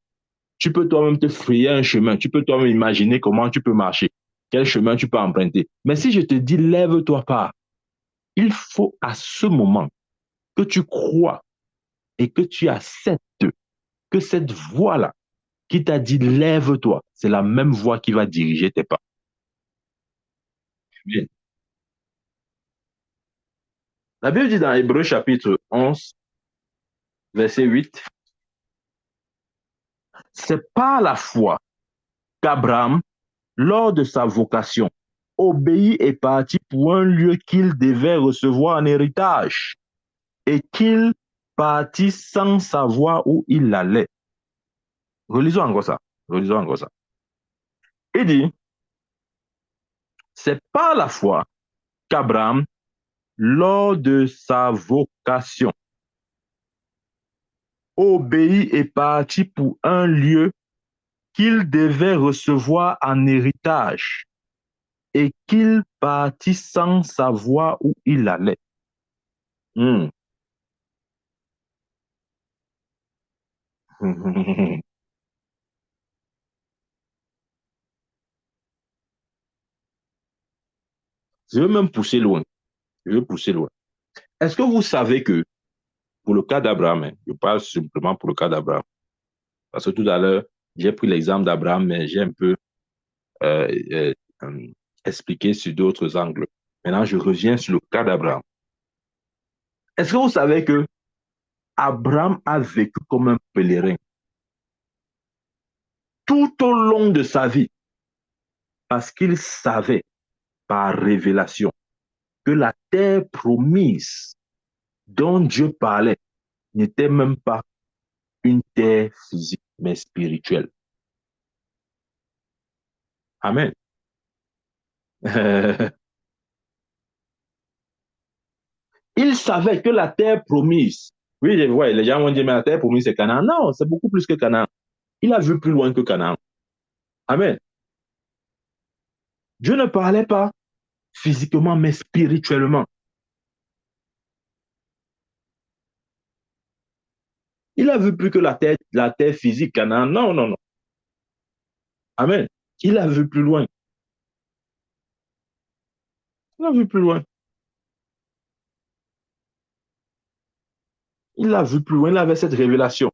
Tu peux toi-même te frayer un chemin. Tu peux toi-même imaginer comment tu peux marcher, quel chemin tu peux emprunter. Mais si je te dis, lève-toi, pars, il faut à ce moment que tu crois et que tu acceptes que cette voix-là qui t'a dit lève-toi, c'est la même voix qui va diriger tes pas. Bien. La Bible dit dans Hébreu chapitre 11, verset 8, c'est par la foi qu'Abraham, lors de sa vocation, obéit et partit pour un lieu qu'il devait recevoir en héritage et qu'il partit sans savoir où il allait. Relisons encore ça. Relisons encore ça. Il dit, c'est par la foi qu'Abraham, lors de sa vocation, obéit et partit pour un lieu qu'il devait recevoir en héritage et qu'il partit sans savoir où il allait. Hmm. Je veux même pousser loin. Je veux pousser loin. Est-ce que vous savez que pour le cas d'Abraham, hein, je parle simplement pour le cas d'Abraham, parce que tout à l'heure, j'ai pris l'exemple d'Abraham, mais j'ai un peu euh, euh, euh, expliqué sur d'autres angles. Maintenant, je reviens sur le cas d'Abraham. Est-ce que vous savez que Abraham a vécu comme un pèlerin tout au long de sa vie parce qu'il savait par révélation que la terre promise dont Dieu parlait n'était même pas une terre physique, mais spirituelle. Amen. Il savait que la terre promise, oui, ouais, les gens vont dire, mais la terre promise, c'est Canaan. Non, c'est beaucoup plus que Canaan. Il a vu plus loin que Canaan. Amen. Dieu ne parlait pas physiquement, mais spirituellement. Il a vu plus que la terre physique, Canaan. Non, non, non. Amen. Il a vu plus loin. Il a vu plus loin. Il a vu plus loin. Il avait cette révélation.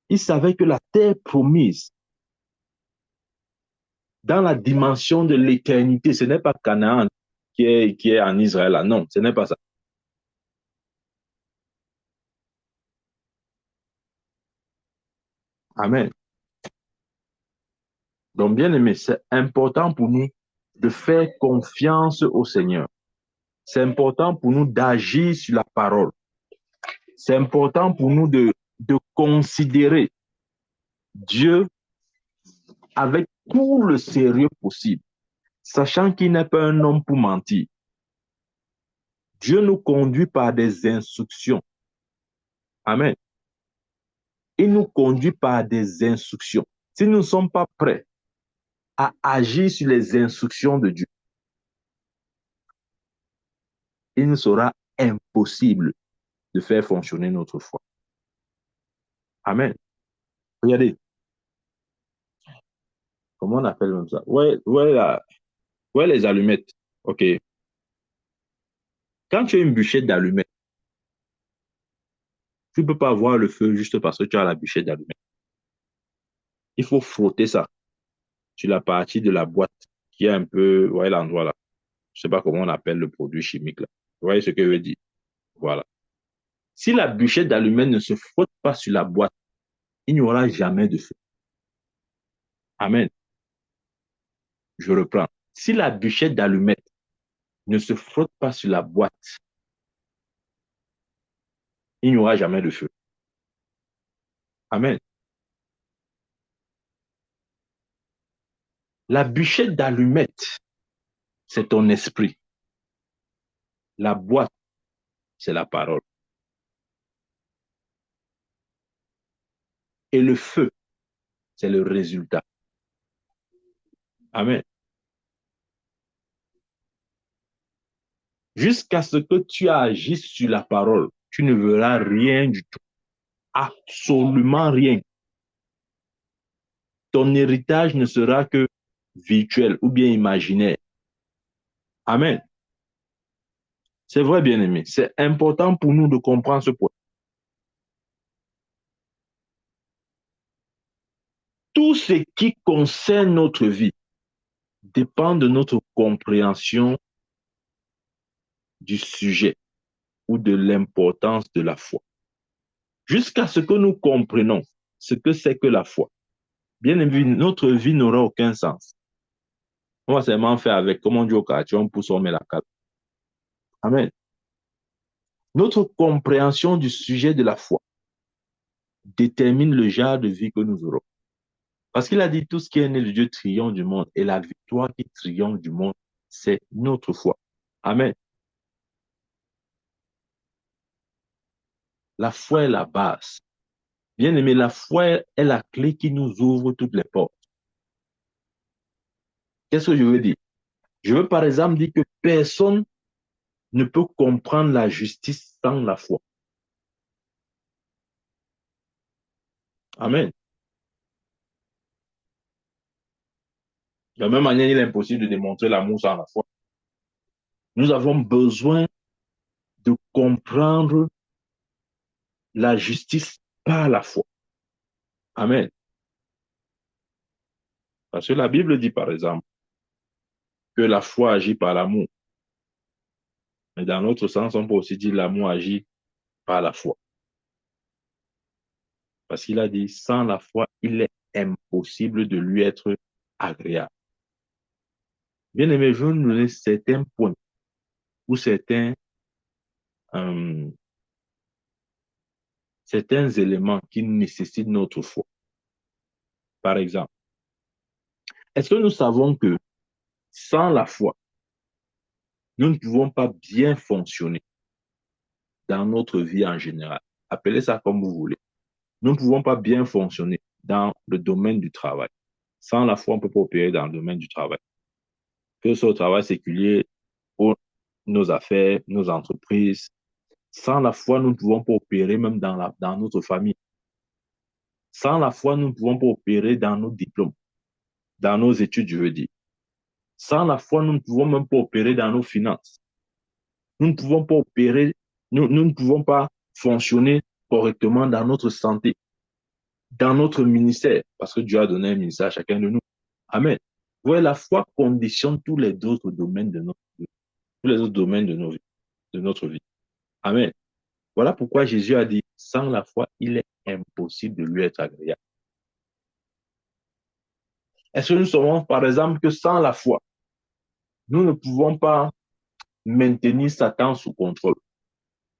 Il savait que la terre promise, dans la dimension de l'éternité, ce n'est pas Canaan qui est en Israël. Là. Non, ce n'est pas ça. Amen. Donc, bien aimé, c'est important pour nous de faire confiance au Seigneur. C'est important pour nous d'agir sur la parole. C'est important pour nous de considérer Dieu avec tout le sérieux possible, sachant qu'il n'est pas un homme pour mentir. Dieu nous conduit par des instructions. Amen. Il nous conduit par des instructions. Si nous ne sommes pas prêts à agir sur les instructions de Dieu, il nous sera impossible de faire fonctionner notre foi. Amen. Regardez, comment on appelle même ça? Ouais, les allumettes. OK. Quand tu as une bûchette d'allumettes, tu ne peux pas voir le feu juste parce que tu as la bûchette d'allumettes. Il faut frotter ça sur la partie de la boîte qui est un peu, vous voyez l'endroit là. Je ne sais pas comment on appelle le produit chimique là. Vous voyez ce que je veux dire? Voilà. Si la bûchette d'allumettes ne se frotte pas sur la boîte, il n'y aura jamais de feu. Amen. Je reprends. Si la bûchette d'allumettes ne se frotte pas sur la boîte, il n'y aura jamais de feu. Amen. La bûchette d'allumettes, c'est ton esprit. La boîte, c'est la parole. Et le feu, c'est le résultat. Amen. Jusqu'à ce que tu agisses sur la parole, tu ne verras rien du tout. Absolument rien. Ton héritage ne sera que virtuel ou bien imaginaire. Amen. C'est vrai, bien-aimé. C'est important pour nous de comprendre ce point. Tout ce qui concerne notre vie dépend de notre compréhension du sujet ou de l'importance de la foi. Jusqu'à ce que nous comprenions ce que c'est que la foi. Bien évidemment, notre vie n'aura aucun sens. On va seulement faire avec, comme on dit au quartier, on pousse, on met la cale. Amen. Notre compréhension du sujet de la foi détermine le genre de vie que nous aurons. Parce qu'il a dit tout ce qui est né de Dieu triomphe du monde et la victoire qui triomphe du monde, c'est notre foi. Amen. La foi est la base. Bien aimé, la foi est la clé qui nous ouvre toutes les portes. Qu'est-ce que je veux dire? Je veux par exemple dire que personne ne peut comprendre la justice sans la foi. Amen. De la même manière, il est impossible de démontrer l'amour sans la foi. Nous avons besoin de comprendre la justice par la foi. Amen. Parce que la Bible dit, par exemple, que la foi agit par l'amour. Mais dans l'autre sens, on peut aussi dire l'amour agit par la foi. Parce qu'il a dit, sans la foi, il est impossible de lui être agréable. Bien aimé, je vais nous donner certains points ou euh, certains éléments qui nécessitent notre foi. Par exemple, est-ce que nous savons que sans la foi, nous ne pouvons pas bien fonctionner? dans notre vie en général. Appelez ça comme vous voulez. Nous ne pouvons pas bien fonctionner dans le domaine du travail. Sans la foi, on ne peut pas opérer dans le domaine du travail. Que ce soit au travail séculier, ou nos affaires, nos entreprises. Sans la foi, nous ne pouvons pas opérer même dans notre famille. Sans la foi, nous ne pouvons pas opérer dans nos diplômes, dans nos études, je veux dire. Sans la foi, nous ne pouvons même pas opérer dans nos finances. Nous ne pouvons pas opérer, nous ne pouvons pas fonctionner correctement dans notre santé, dans notre ministère, parce que Dieu a donné un ministère à chacun de nous. Amen. Vous voyez, la foi conditionne tous les autres domaines de notre vie, tous les autres domaines de notre vie. Amen. Voilà pourquoi Jésus a dit, sans la foi, il est impossible de lui être agréable. Est-ce que nous savons, par exemple, que sans la foi, nous ne pouvons pas maintenir Satan sous contrôle?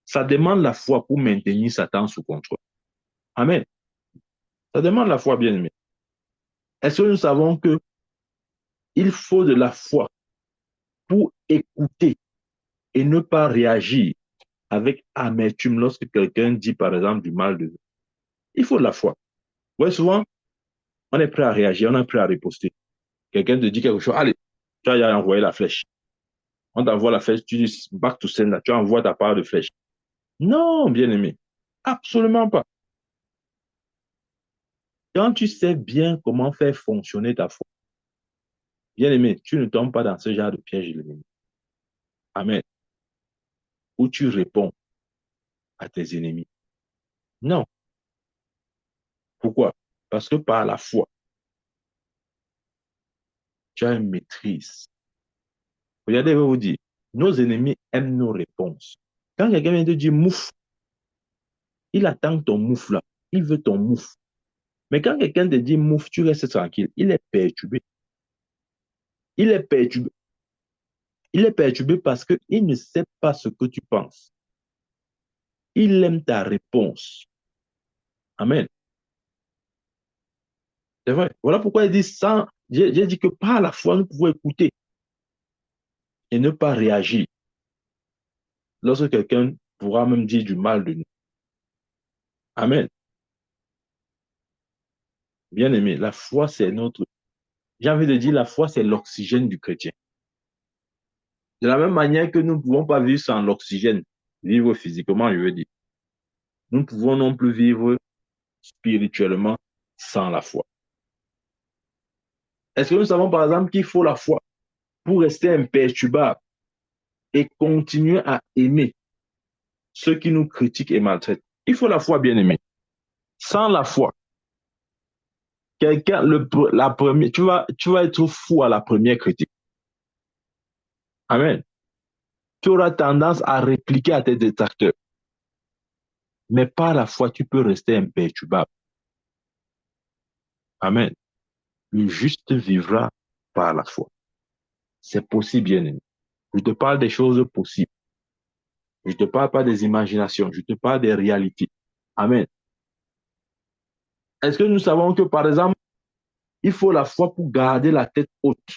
Ça demande la foi pour maintenir Satan sous contrôle. Amen. Ça demande la foi, bien aimé. Est-ce que nous savons que il faut de la foi pour écouter et ne pas réagir avec amertume lorsque quelqu'un dit, par exemple, du mal de nous? Il faut de la foi. Ouais, souvent, on est prêt à réagir, on est prêt à riposter. Quelqu'un te dit quelque chose, allez, tu as envoyé la flèche. On t'envoie la flèche, tu dis back to sender, tu envoies ta part de flèche. Non, bien aimé, absolument pas. Quand tu sais bien comment faire fonctionner ta foi, bien aimé, tu ne tombes pas dans ce genre de piège de l'ennemi. Amen. Où tu réponds à tes ennemis. Non. Pourquoi? Parce que par la foi, tu as une maîtrise. Regardez, je vais vous dire, nos ennemis aiment nos réponses. Quand quelqu'un vient te dire mouf, il attend ton mouf là. Il veut ton mouf. Mais quand quelqu'un te dit mouf, tu restes tranquille. Il est perturbé. Il est perturbé. Il est perturbé parce qu'il ne sait pas ce que tu penses. Il aime ta réponse. Amen. C'est vrai. Voilà pourquoi il dit sans. J'ai dit que par la foi, nous pouvons écouter et ne pas réagir lorsque quelqu'un pourra même dire du mal de nous. Amen. Bien aimé, la foi, c'est notre. J'ai envie de dire, la foi, c'est l'oxygène du chrétien. De la même manière que nous ne pouvons pas vivre sans l'oxygène, vivre physiquement, je veux dire, nous ne pouvons non plus vivre spirituellement sans la foi. Est-ce que nous savons par exemple qu'il faut la foi pour rester imperturbable et continuer à aimer ceux qui nous critiquent et maltraitent? Il faut la foi, bien aimé. Sans la foi, la première, tu vas être fou à la première critique. Amen. Tu auras tendance à répliquer à tes détracteurs. Mais par la foi, tu peux rester imperturbable. Amen. Le juste vivra par la foi. C'est possible, bien aimé. Je te parle des choses possibles. Je ne te parle pas des imaginations. Je te parle des réalités. Amen. Est-ce que nous savons que, par exemple, il faut la foi pour garder la tête haute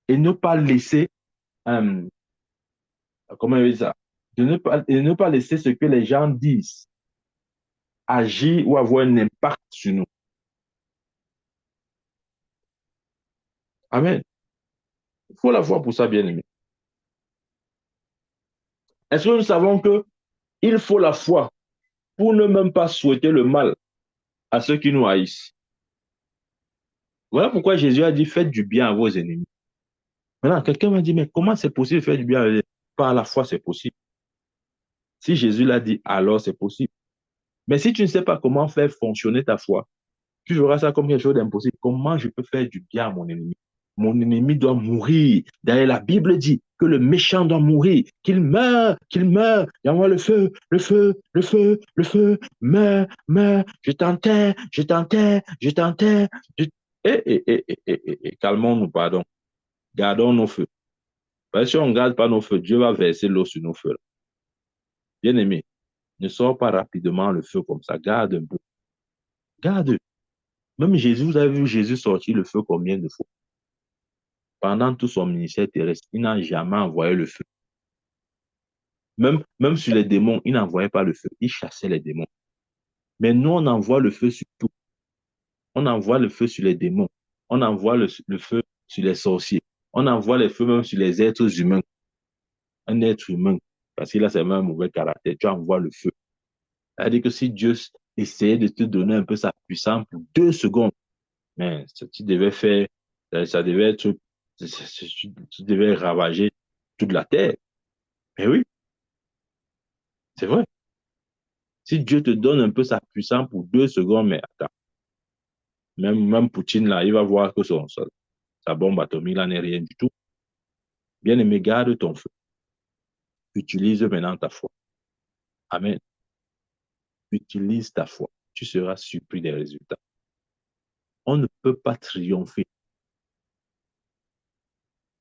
et ne pas laisser, euh, comment on dit ça, et ne pas laisser ce que les gens disent agir ou avoir un impact sur nous. Amen. Il faut la foi pour ça, bien aimé. Est-ce que nous savons que il faut la foi pour ne même pas souhaiter le mal à ceux qui nous haïssent? Voilà pourquoi Jésus a dit, faites du bien à vos ennemis. Maintenant, quelqu'un m'a dit, mais comment c'est possible de faire du bien à eux? Par la foi, c'est possible. Si Jésus l'a dit, alors c'est possible. Mais si tu ne sais pas comment faire fonctionner ta foi, tu verras ça comme quelque chose d'impossible. Comment je peux faire du bien à mon ennemi? Mon ennemi doit mourir. D'ailleurs, la Bible dit que le méchant doit mourir, qu'il meurt, qu'il meurt. Et envoie le feu, le feu, le feu, le feu. Meurs, meurs. Je t'enterre, je t'enterre, je t'enterre. Je... Calmons-nous, pardon. Gardons nos feux. Parce que si on ne garde pas nos feux, Dieu va verser l'eau sur nos feux. Bien-aimé, ne sors pas rapidement le feu comme ça. Garde un peu. Garde. Même Jésus, vous avez vu Jésus sortir le feu combien de fois? Pendant tout son ministère terrestre, il n'a jamais envoyé le feu. Même sur les démons, il n'envoyait pas le feu, il chassait les démons. Mais nous, on envoie le feu sur tout. On envoie le feu sur les démons. On envoie le feu sur les sorciers. On envoie le feu même sur les êtres humains. Un être humain, parce qu'il a c'est même un mauvais caractère, tu envoies le feu. C'est-à-dire que si Dieu essayait de te donner un peu sa puissance pour 2 secondes, mais tu devais faire, ça devait être, tu devais ravager toute la terre. Mais oui, c'est vrai. Si Dieu te donne un peu sa puissance pour 2 secondes, mais attends, même Poutine, là, il va voir que sa bombe atomique, là, n'est rien du tout. Bien-aimé, garde ton feu. Utilise maintenant ta foi. Amen. Utilise ta foi. Tu seras surpris des résultats. On ne peut pas triompher.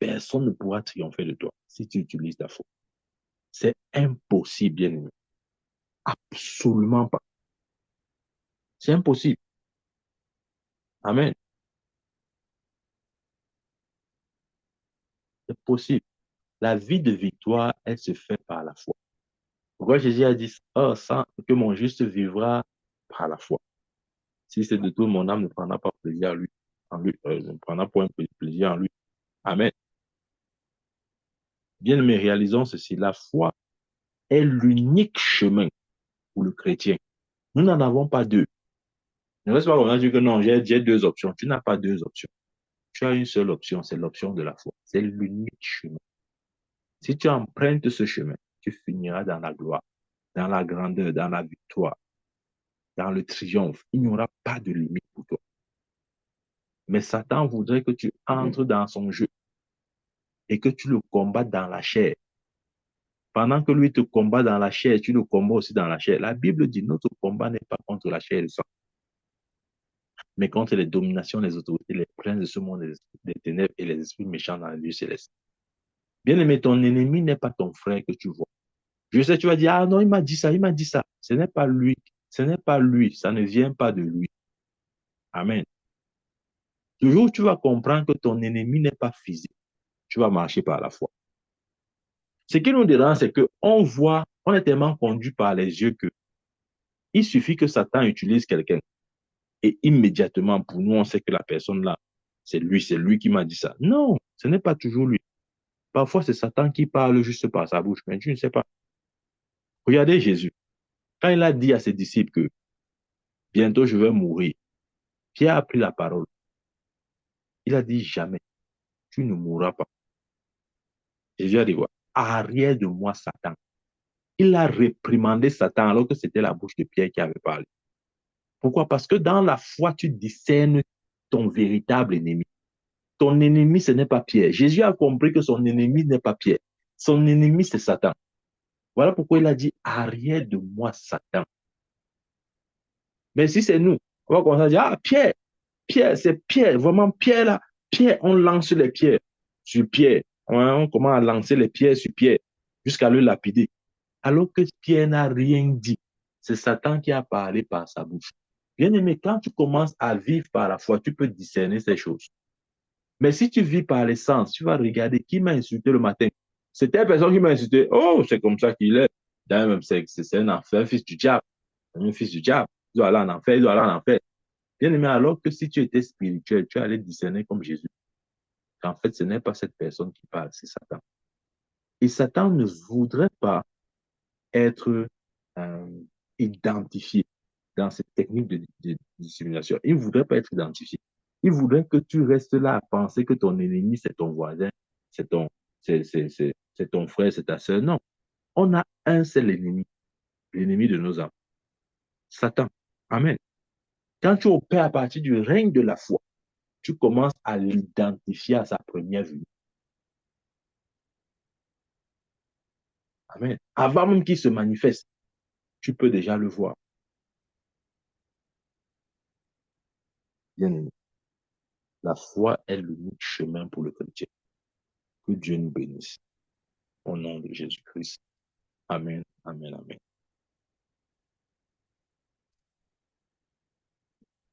Personne ne pourra triompher de toi si tu utilises ta foi. C'est impossible, bien-aimé. Absolument pas. C'est impossible. Amen. C'est possible. La vie de victoire, elle se fait par la foi. Pourquoi Jésus a dit, oh, sans que mon juste vivra par la foi. Si c'est de tout, mon âme ne prendra pas plaisir à lui, ne prendra point plaisir en lui. Amen. Bien, mais réalisons ceci. La foi est l'unique chemin pour le chrétien. Nous n'en avons pas deux. Ne reste pas comme ça, dire que non, j'ai 2 options. Tu n'as pas 2 options. Tu as une seule option, c'est l'option de la foi. C'est l'unique chemin. Si tu empruntes ce chemin, tu finiras dans la gloire, dans la grandeur, dans la victoire, dans le triomphe. Il n'y aura pas de limite pour toi. Mais Satan voudrait que tu entres dans son jeu et que tu le combattes dans la chair. Pendant que lui te combat dans la chair, tu le combats aussi dans la chair. La Bible dit, notre combat n'est pas contre la chair et le sang, mais contre les dominations, les autorités, les princes de ce monde, des ténèbres et les esprits méchants dans les lieux célestes. Bien aimé, ton ennemi n'est pas ton frère que tu vois. Je sais, tu vas dire, ah non, il m'a dit ça, il m'a dit ça. Ce n'est pas lui, ce n'est pas lui, ça ne vient pas de lui. Amen. Toujours, tu vas comprendre que ton ennemi n'est pas physique. Tu vas marcher par la foi. Ce qui nous dérange, c'est qu'on voit, on est tellement conduit par les yeux que il suffit que Satan utilise quelqu'un et immédiatement, pour nous, on sait que la personne là, c'est lui qui m'a dit ça. Non, ce n'est pas toujours lui. Parfois, c'est Satan qui parle juste par sa bouche, mais tu ne sais pas. Regardez Jésus. Quand il a dit à ses disciples que bientôt je vais mourir, Pierre a pris la parole. Il a dit jamais, tu ne mourras pas. Jésus a dit quoi? Arrière de moi, Satan. Il a réprimandé Satan alors que c'était la bouche de Pierre qui avait parlé. Pourquoi? Parce que dans la foi, tu discernes ton véritable ennemi. Ton ennemi, ce n'est pas Pierre. Jésus a compris que son ennemi n'est pas Pierre. Son ennemi, c'est Satan. Voilà pourquoi il a dit, arrière de moi, Satan. Mais si c'est nous, on va commencer à dire, ah, Pierre, Pierre, c'est Pierre, vraiment Pierre là. Pierre, on lance les pierres sur Pierre. On commence à lancer les pierres sur Pierre jusqu'à le lapider. Alors que Pierre n'a rien dit. C'est Satan qui a parlé par sa bouche. Bien aimé, quand tu commences à vivre par la foi, tu peux discerner ces choses. Mais si tu vis par l'essence, tu vas regarder qui m'a insulté le matin. C'est telle personne qui m'a insulté. Oh, c'est comme ça qu'il est. D'ailleurs, même, c'est un enfer, un fils du diable. Un fils du diable. Il doit aller en enfer, il doit aller en enfer. Bien aimé, alors que si tu étais spirituel, tu allais discerner comme Jésus. Qu'en fait, ce n'est pas cette personne qui parle, c'est Satan. Et Satan ne voudrait pas être euh, identifié dans cette technique de dissimulation. Il ne voudrait pas être identifié. Il voudrait que tu restes là à penser que ton ennemi, c'est ton voisin, c'est ton, c'est ton frère, c'est ta soeur. Non. On a un seul ennemi, l'ennemi de nos âmes, Satan. Amen. Quand tu opères à partir du règne de la foi, tu commences à l'identifier à sa première vue. Amen. Avant même qu'il se manifeste, tu peux déjà le voir. Bien aimé. La foi est l'unique chemin pour le chrétien. Que Dieu nous bénisse. Au nom de Jésus-Christ. Amen, amen, amen.